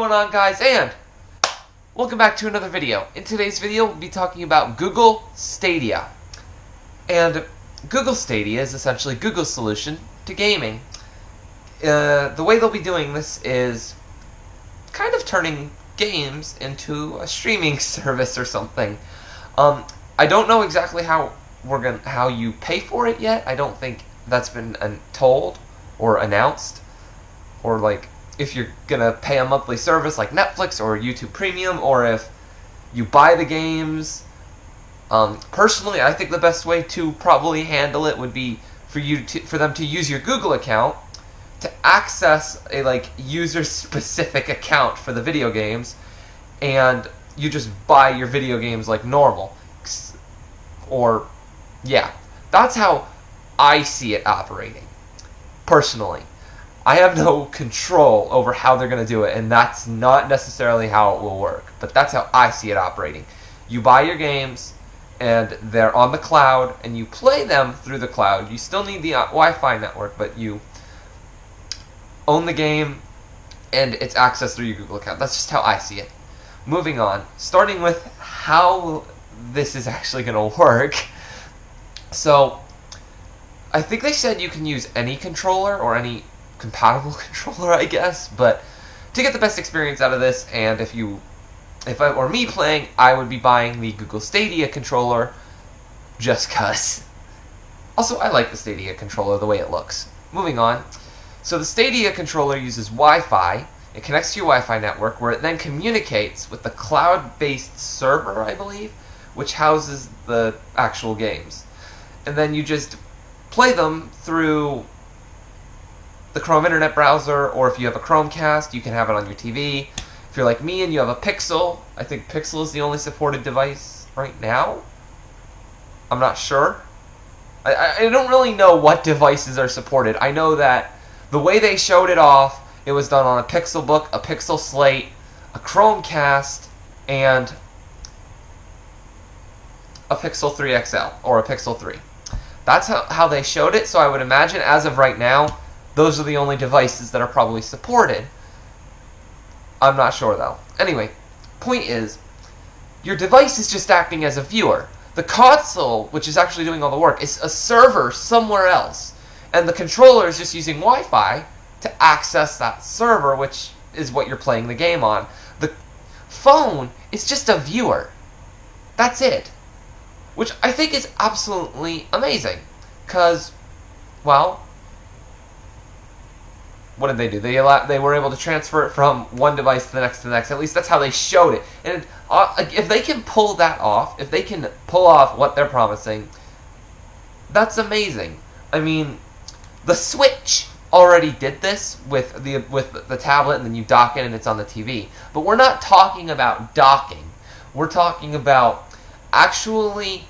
going on, guys? And welcome back to another video. In today's video, we'll be talking about Google Stadia. And Google Stadia is essentially Google's solution to gaming. The way they'll be doing this is kind of turning games into a streaming service or something. I don't know exactly how you pay for it yet. I don't think that's been told or announced, or like if you're gonna pay a monthly service like Netflix or YouTube Premium, or if you buy the games. Personally, I think the best way to probably handle it would be for them to use your Google account to access a user-specific account for the video games, and you just buy your video games like normal. Or, yeah, that's how I see it operating. Personally, I have no control over how they're going to do it, and that's not necessarily how it will work. But that's how I see it operating. You buy your games, and they're on the cloud, and you play them through the cloud. You still need the Wi-Fi network, but you own the game, and it's accessed through your Google account. That's just how I see it. Moving on, starting with how this is actually going to work. So, I think they said you can use any controller, or any compatible controller, I guess, but to get the best experience out of this, and if I were me playing, I would be buying the Google Stadia controller just cuz. Also, I like the Stadia controller, the way it looks. Moving on. So the Stadia controller uses Wi-Fi. It connects to your Wi-Fi network, where it then communicates with the cloud-based server, I believe, which houses the actual games. And then you just play them through the Chrome internet browser, or if you have a Chromecast, you can have it on your TV. If you're like me and you have a Pixel, I think Pixel is the only supported device right now. I'm not sure. I don't really know what devices are supported. I know that the way they showed it off, it was done on a Pixel Book, a Pixel Slate, a Chromecast, and a Pixel 3 XL, or a Pixel 3. That's how they showed it, so I would imagine, as of right now, those are the only devices that are probably supported. I'm not sure, though. Anyway, point is, your device is just acting as a viewer. The console, which is actually doing all the work, is a server somewhere else. And the controller is just using Wi-Fi to access that server, which is what you're playing the game on. The phone is just a viewer. That's it. Which I think is absolutely amazing. Because, well, what did they do? They were able to transfer it from one device to the next. At least that's how they showed it. And if they can pull that off, if they can pull off what they're promising, that's amazing. I mean, the Switch already did this with the tablet, and then you dock it and it's on the TV. But we're not talking about docking. We're talking about actually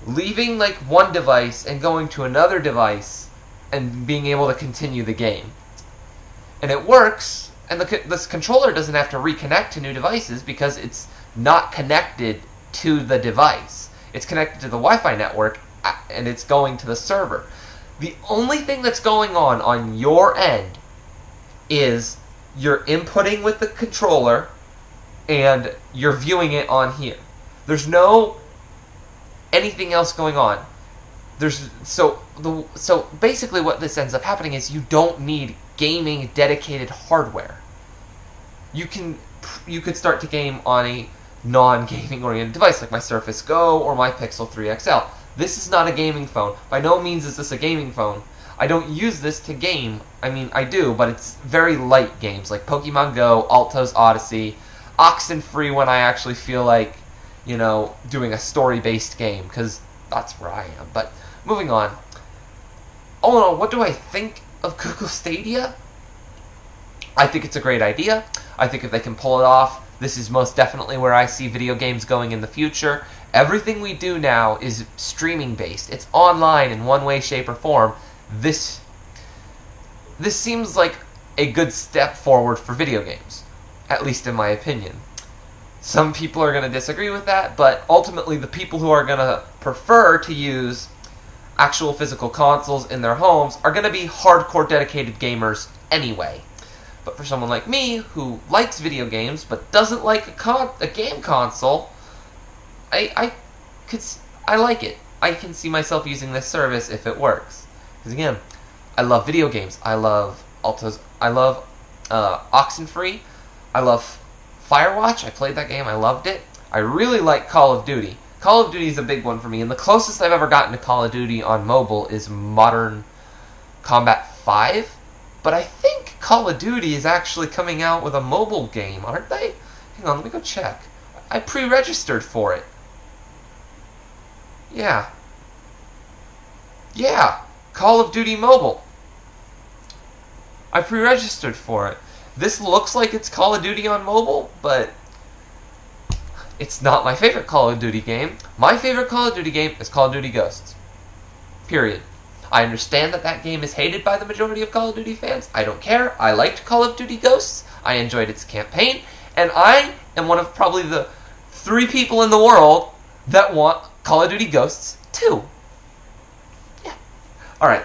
leaving like one device and going to another device and being able to continue the game. And it works, and this controller doesn't have to reconnect to new devices because it's not connected to the device. It's connected to the Wi-Fi network, and it's going to the server. The only thing that's going on your end is you're inputting with the controller, and you're viewing it on here. There's no anything else going on. So basically what this ends up happening is you don't need gaming dedicated hardware. You could start to game on a non-gaming oriented device like my Surface Go or my Pixel 3 XL. This is not a gaming phone. By no means is this a gaming phone. I don't use this to game. I mean, I do, but it's very light games like Pokemon Go, Alto's Odyssey, Oxenfree when I actually feel like, doing a story-based game, because that's where I am. But moving on. All in all, what do I think of Google Stadia? I think it's a great idea. I think if they can pull it off, this is most definitely where I see video games going in the future. Everything we do now is streaming based. It's online in one way, shape, or form. This seems like a good step forward for video games, at least in my opinion. Some people are going to disagree with that, but ultimately the people who are going to prefer to use actual physical consoles in their homes are going to be hardcore dedicated gamers anyway. But for someone like me, who likes video games, but doesn't like a game console, I like it. I can see myself using this service if it works. Because again, I love video games. I love Altos. I love Oxenfree. I love Firewatch. I played that game. I loved it. I really like Call of Duty. Call of Duty is a big one for me, and the closest I've ever gotten to Call of Duty on mobile is Modern Combat 5. But I think Call of Duty is actually coming out with a mobile game, aren't they? Hang on, let me go check. I pre-registered for it. Yeah. Yeah, Call of Duty Mobile. I pre-registered for it. This looks like it's Call of Duty on mobile, but it's not my favorite Call of Duty game. My favorite Call of Duty game is Call of Duty Ghosts. Period. I understand that game is hated by the majority of Call of Duty fans. I don't care. I liked Call of Duty Ghosts. I enjoyed its campaign. And I am one of probably the 3 people in the world that want Call of Duty Ghosts too. Yeah. Alright.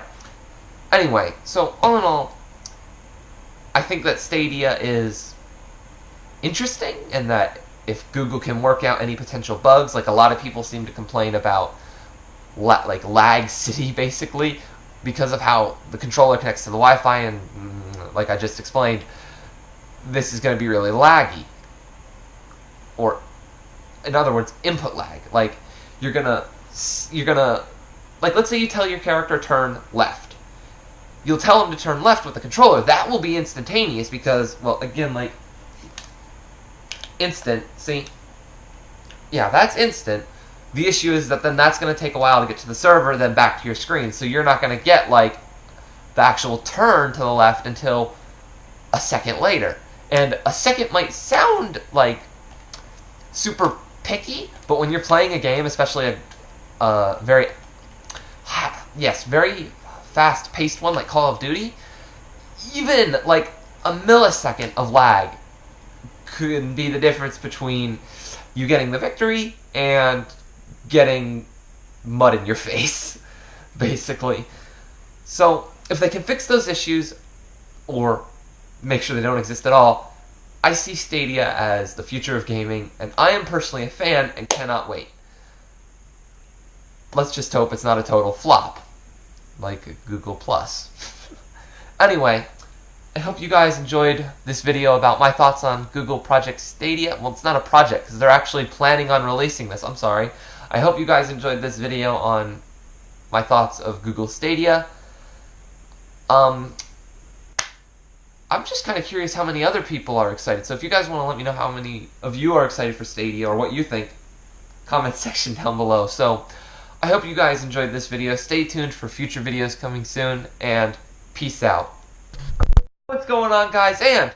Anyway, so all in all, I think that Stadia is interesting, and that if Google can work out any potential bugs, like a lot of people seem to complain about lag city, basically, because of how the controller connects to the Wi-Fi, and like I just explained, this is going to be really laggy. Or, in other words, input lag. Like, you're gonna, like, let's say you tell your character turn left. You'll tell him to turn left with the controller. That will be instantaneous because, well, again, like, instant, see? Yeah, that's instant. The issue is that then that's going to take a while to get to the server, then back to your screen. So you're not going to get, like, the actual turn to the left until a second later. And a second might sound, like, super picky, but when you're playing a game, especially a very fast-paced one like Call of Duty, even, like, a millisecond of lag could be the difference between you getting the victory and getting mud in your face, basically. So, if they can fix those issues, or make sure they don't exist at all, I see Stadia as the future of gaming, and I am personally a fan and cannot wait. Let's just hope it's not a total flop, like Google+. Anyway, I hope you guys enjoyed this video about my thoughts on Google Project Stadia. Well, it's not a project, because they're actually planning on releasing this. I'm sorry. I hope you guys enjoyed this video on my thoughts of Google Stadia. I'm just kind of curious how many other people are excited. So if you guys want to let me know how many of you are excited for Stadia or what you think, comment section down below. So I hope you guys enjoyed this video. Stay tuned for future videos coming soon, and peace out. What's going on, guys? And